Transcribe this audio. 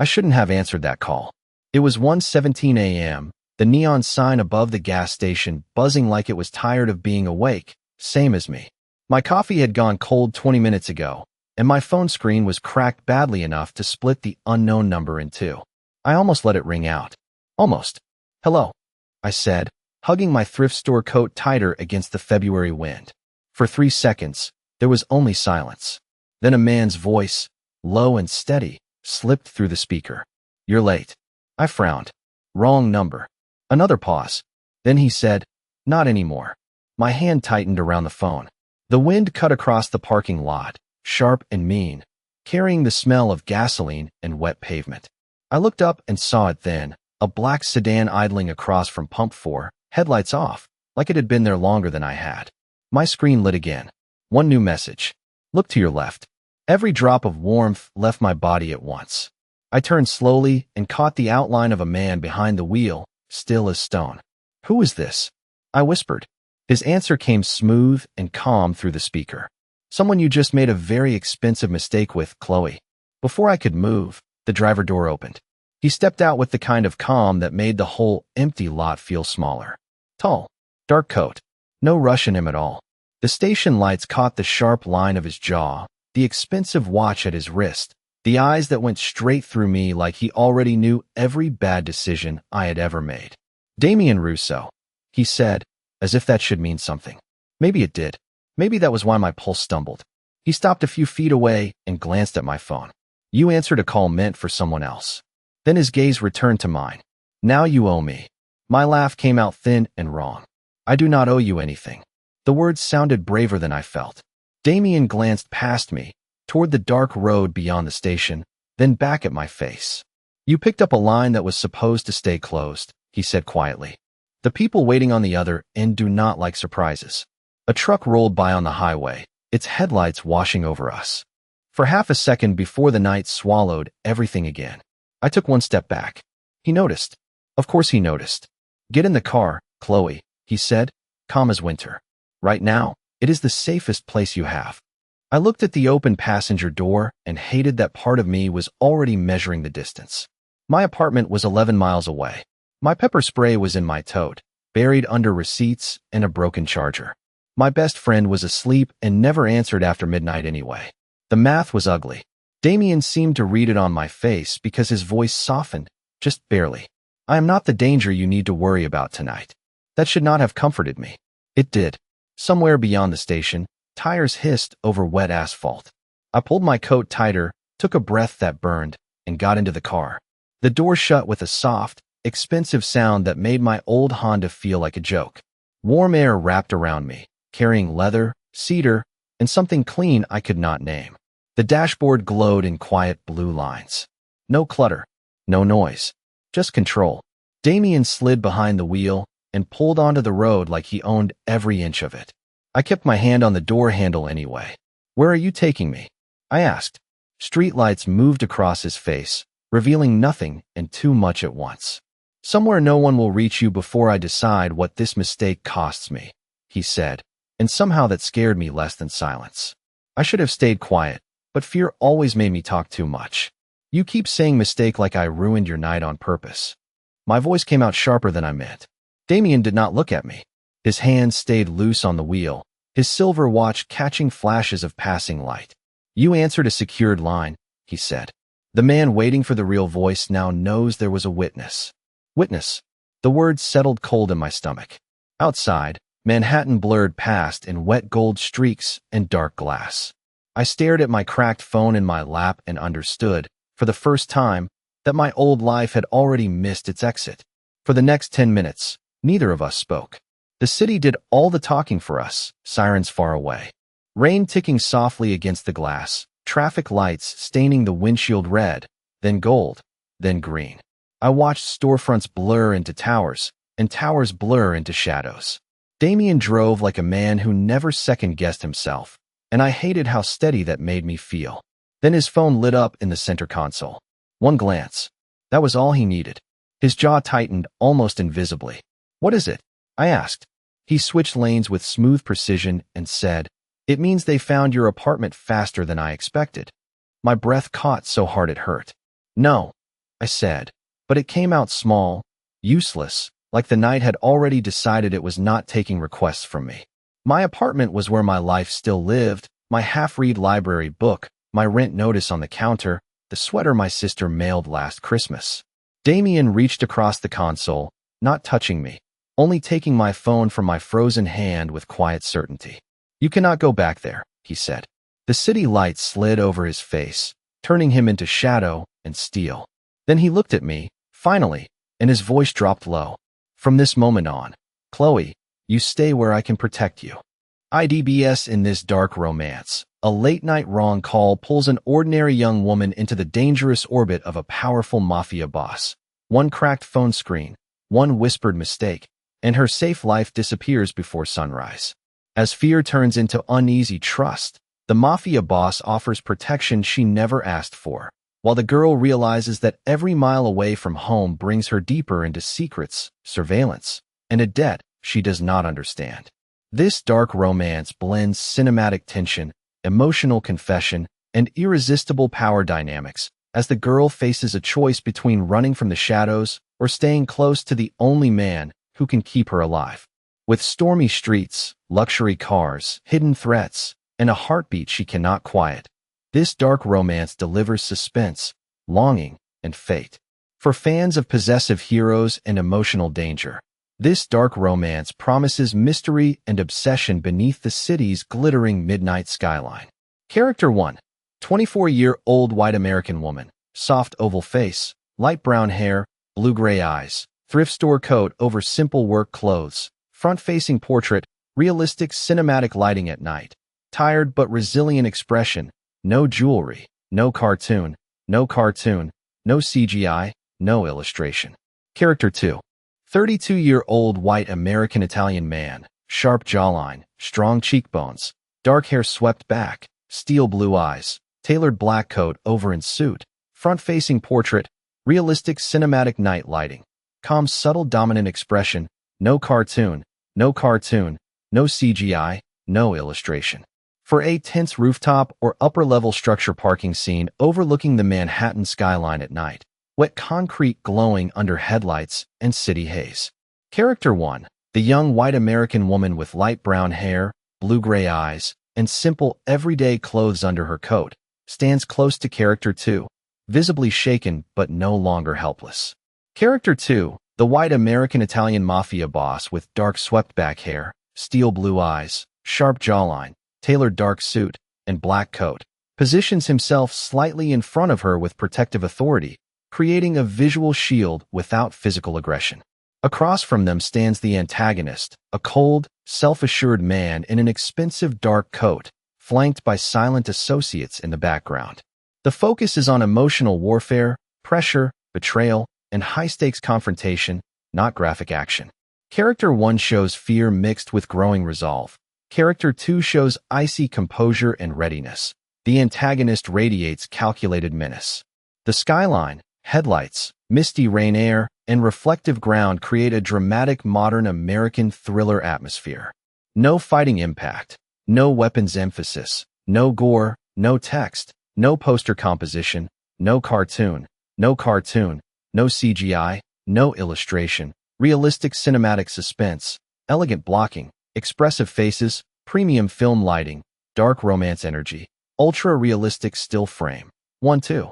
I shouldn't have answered that call. It was 1:17 a.m., the neon sign above the gas station buzzing like it was tired of being awake, same as me. My coffee had gone cold 20 minutes ago, and my phone screen was cracked badly enough to split the unknown number in two. I almost let it ring out. Almost. "Hello," I said, hugging my thrift store coat tighter against the February wind. For 3 seconds, there was only silence. Then a man's voice, low and steady, slipped through the speaker. "You're late." I frowned. "Wrong number." Another pause. Then he said, "Not anymore." My hand tightened around the phone. The wind cut across the parking lot, sharp and mean, carrying the smell of gasoline and wet pavement. I looked up and saw it then, a black sedan idling across from Pump 4, headlights off, like it had been there longer than I had. My screen lit again. One new message. "Look to your left." Every drop of warmth left my body at once. I turned slowly and caught the outline of a man behind the wheel, still as stone. "Who is this?" I whispered. His answer came smooth and calm through the speaker. "Someone you just made a very expensive mistake with, Chloe." Before I could move, the driver door opened. He stepped out with the kind of calm that made the whole empty lot feel smaller. Tall, dark coat. No rush in him at all. The station lights caught the sharp line of his jaw, the expensive watch at his wrist, the eyes that went straight through me like he already knew every bad decision I had ever made. "Damien Russo," he said, as if that should mean something. Maybe it did. Maybe that was why my pulse stumbled. He stopped a few feet away and glanced at my phone. "You answered a call meant for someone else." Then his gaze returned to mine. "Now you owe me." My laugh came out thin and wrong. "I do not owe you anything." The words sounded braver than I felt. Damien glanced past me, toward the dark road beyond the station, then back at my face. "You picked up a line that was supposed to stay closed," he said quietly. "The people waiting on the other end do not like surprises." A truck rolled by on the highway, its headlights washing over us. For half a second before the night swallowed everything again, I took one step back. He noticed. Of course he noticed. "Get in the car, Chloe," he said, calm as winter. "Right now, it is the safest place you have." I looked at the open passenger door and hated that part of me was already measuring the distance. My apartment was 11 miles away. My pepper spray was in my tote, buried under receipts and a broken charger. My best friend was asleep and never answered after midnight anyway. The math was ugly. Damien seemed to read it on my face because his voice softened, just barely. "I am not the danger you need to worry about tonight." That should not have comforted me. It did. Somewhere beyond the station, tires hissed over wet asphalt. I pulled my coat tighter, took a breath that burned, and got into the car. The door shut with a soft, expensive sound that made my old Honda feel like a joke. Warm air wrapped around me, carrying leather, cedar, and something clean I could not name. The dashboard glowed in quiet blue lines. No clutter, no noise, just control. Damien slid behind the wheel and pulled onto the road like he owned every inch of it. I kept my hand on the door handle anyway. "Where are you taking me?" I asked. Streetlights moved across his face, revealing nothing and too much at once. "Somewhere no one will reach you before I decide what this mistake costs me," he said, and somehow that scared me less than silence. I should have stayed quiet, but fear always made me talk too much. "You keep saying mistake like I ruined your night on purpose." My voice came out sharper than I meant. Damien did not look at me. His hands stayed loose on the wheel, his silver watch catching flashes of passing light. "You answered a secured line," he said. "The man waiting for the real voice now knows there was a witness." Witness. The words settled cold in my stomach. Outside, Manhattan blurred past in wet gold streaks and dark glass. I stared at my cracked phone in my lap and understood, for the first time, that my old life had already missed its exit. For the next 10 minutes, neither of us spoke. The city did all the talking for us, sirens far away. Rain ticking softly against the glass, traffic lights staining the windshield red, then gold, then green. I watched storefronts blur into towers, and towers blur into shadows. Damien drove like a man who never second-guessed himself, and I hated how steady that made me feel. Then his phone lit up in the center console. One glance. That was all he needed. His jaw tightened almost invisibly. "What is it?" I asked. He switched lanes with smooth precision and said, "It means they found your apartment faster than I expected." My breath caught so hard it hurt. "No," I said, but it came out small, useless, like the night had already decided it was not taking requests from me. My apartment was where my life still lived, my half-read library book, my rent notice on the counter, the sweater my sister mailed last Christmas. Damien reached across the console, not touching me, only taking my phone from my frozen hand with quiet certainty. You cannot go back there, he said. The city light slid over his face, turning him into shadow and steel. Then he looked at me, finally, and his voice dropped low. From this moment on, Chloe, you stay where I can protect you. IDBS in this dark romance, a late-night wrong call pulls an ordinary young woman into the dangerous orbit of a powerful mafia boss. One cracked phone screen, one whispered mistake, and her safe life disappears before sunrise. As fear turns into uneasy trust, the mafia boss offers protection she never asked for, while the girl realizes that every mile away from home brings her deeper into secrets, surveillance, and a debt she does not understand. This dark romance blends cinematic tension, emotional confession, and irresistible power dynamics as the girl faces a choice between running from the shadows or staying close to the only man who can keep her alive. With stormy streets, luxury cars, hidden threats, and a heartbeat she cannot quiet, this dark romance delivers suspense, longing, and fate. For fans of possessive heroes and emotional danger, this dark romance promises mystery and obsession beneath the city's glittering midnight skyline. Character 1. 24-year-old white American woman, soft oval face, light brown hair, blue-gray eyes, thrift store coat over simple work clothes, front-facing portrait, realistic cinematic lighting at night, tired but resilient expression, no jewelry, no cartoon, no CGI, no illustration. Character 2. 32-year-old white American-Italian man, sharp jawline, strong cheekbones, dark hair swept back, steel blue eyes, tailored black coat over in suit, front-facing portrait, realistic cinematic night lighting, calm subtle dominant expression, no cartoon, no CGI, no illustration. For a tense rooftop or upper-level structure parking scene overlooking the Manhattan skyline at night, wet concrete glowing under headlights and city haze. Character 1. The young white American woman with light brown hair, blue-gray eyes, and simple everyday clothes under her coat, stands close to Character 2, visibly shaken but no longer helpless. Character 2. The white American-Italian mafia boss with dark swept-back hair, steel blue eyes, sharp jawline, tailored dark suit, and black coat, positions himself slightly in front of her with protective authority, creating a visual shield without physical aggression. Across from them stands the antagonist, a cold, self-assured man in an expensive dark coat, flanked by silent associates in the background. The focus is on emotional warfare, pressure, betrayal, and high-stakes confrontation, not graphic action. Character 1 shows fear mixed with growing resolve. Character 2 shows icy composure and readiness. The antagonist radiates calculated menace. The skyline, headlights, misty rain air, and reflective ground create a dramatic modern American thriller atmosphere. No fighting impact, no weapons emphasis, no gore, no text, no poster composition, no cartoon, no CGI, no illustration, realistic cinematic suspense, elegant blocking, expressive faces, premium film lighting, dark romance energy, ultra-realistic still frame. 1-2.